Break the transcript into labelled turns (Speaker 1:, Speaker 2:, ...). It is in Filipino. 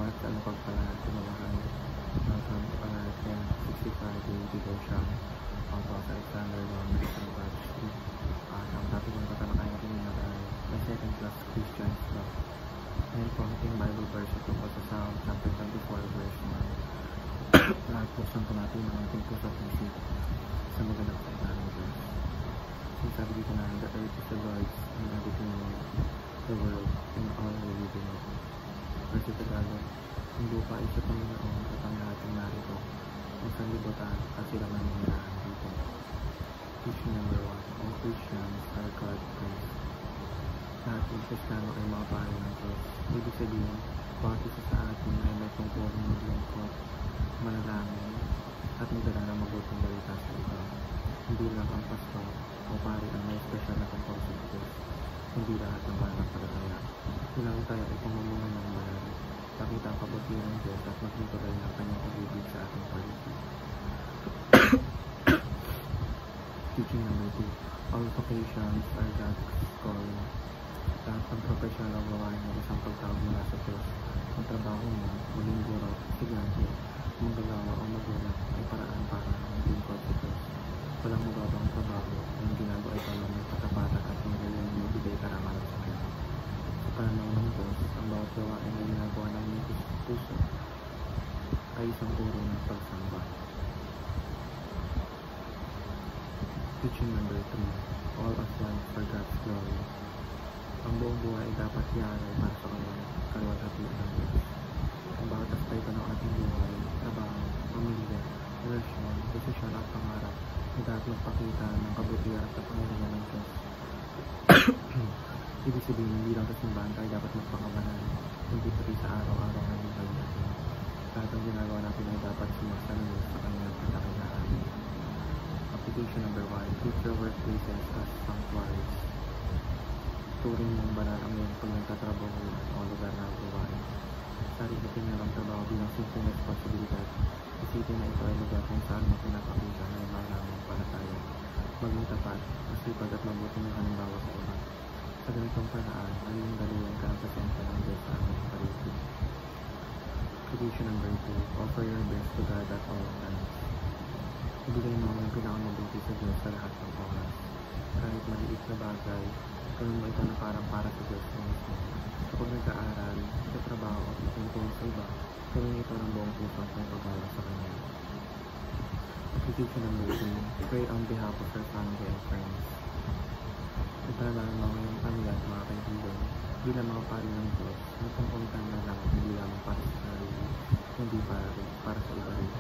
Speaker 1: March ang pagpapalahan ng 1065 devotion about Alexander Roman University. At ang topic ng tatalakay natin ngayon ay the second class Christian's law. Ngayon po ating Bible verse ito po sa Psalm chapter 24 verse 1. Lahat po saan po natin ang ating puso at isip sa magandang salita ng Diyos. Sabi dito na, the earth is the Lord's and everything in it, the world and all who live in it. Verse Tagalog, ang lupa ay sa Panginoon at ang lahat ng narito, ang sanlibutan at sila maninirahan dito. Teaching number 1, all Christians are God praised. Lahat ng Kristiyano ay mga pari ng Diyos. Ibig sabihin, bawat isa sa atin ay may tungkulong maglingkod, manalangin, at magdala ng mabuting balita sa iba. Hindi lang ang pastor o pari ang may special na tungkol sa Diyos. Hindi lahat ng mananampalataya. Kailangan tayo ay pamumuno ng mahal, pakita ang kabutihan ng Diyos at maglingkod ng kanyang pag-ibig sa ating paligid. Teaching number 2, all vocations are God's calling. Lahat ng professional gawain ng isang pagtawag mula sa Diyos. Ang trabaho mo, maging guro, estudyante, manggagawa o magulang ay paraan para maglingkod sa Diyos. Walang magabang trabaho, ang ginagawa ay palang katapatan at magaling magbigay karangalan sa Kanya. Sa pananaw ng Diyos, ang bawat gawain na ginagawa ng puso ay isang uri ng pagsamba. Teaching number 3, all of life for God's glory. Ang buong buhay ay dapat iaral para sa kalwalhatian ng Diyos. Ang bawat aspeto ng ating buhay, trabaho, pamilya, relasyon, desisyon at pangarap ay dapat magpakita ng kabutihan at kapangyarihan ng Diyos. Ibig sabihin, hindi lang sa simbahan tayo dapat magpakabalan, kundi pati sa araw-araw ng buhay natin. Lahat ang ginagawa natin ay dapat sumasaluyo sa kanyang kadakilaan. Application number 1, treat your workplaces as sanctuaries. Turing mong banal ang iyong pagkakatrabaho o lugar ng gawain. Sarilitin niyo ang trabaho bilang simpleng responsibilidad. Isipin na ito ay lugar kung saan mo pinapakita na yung maraming para tayo. Maging tapat, masipag at mabuting yung halimbawa sa iba. Sa ganitong paraan, maging daluyan ka ng presensya ng Diyos sa aming paligid. Application number 2, offer your best to God at all times. Ibigay mo ang pinakamabuti sa Diyos sa lahat ng oras. Kahit maliit na bagay, gawin mo ito na parang para sa Diyos mismo. Kapag nag-aaral, sa trabaho at itungtong sa iba, gawin ito ng buong puso at ng paggawa sa Kanya. Application number 2, pray on behalf of your family and friends. Ipanalangin mo ngayong pamilya at mga kaibigan bilang mga pari ng Diyos, magtungkol ka na lang hindi lamang para sa sarili, kundi para sa iba rin.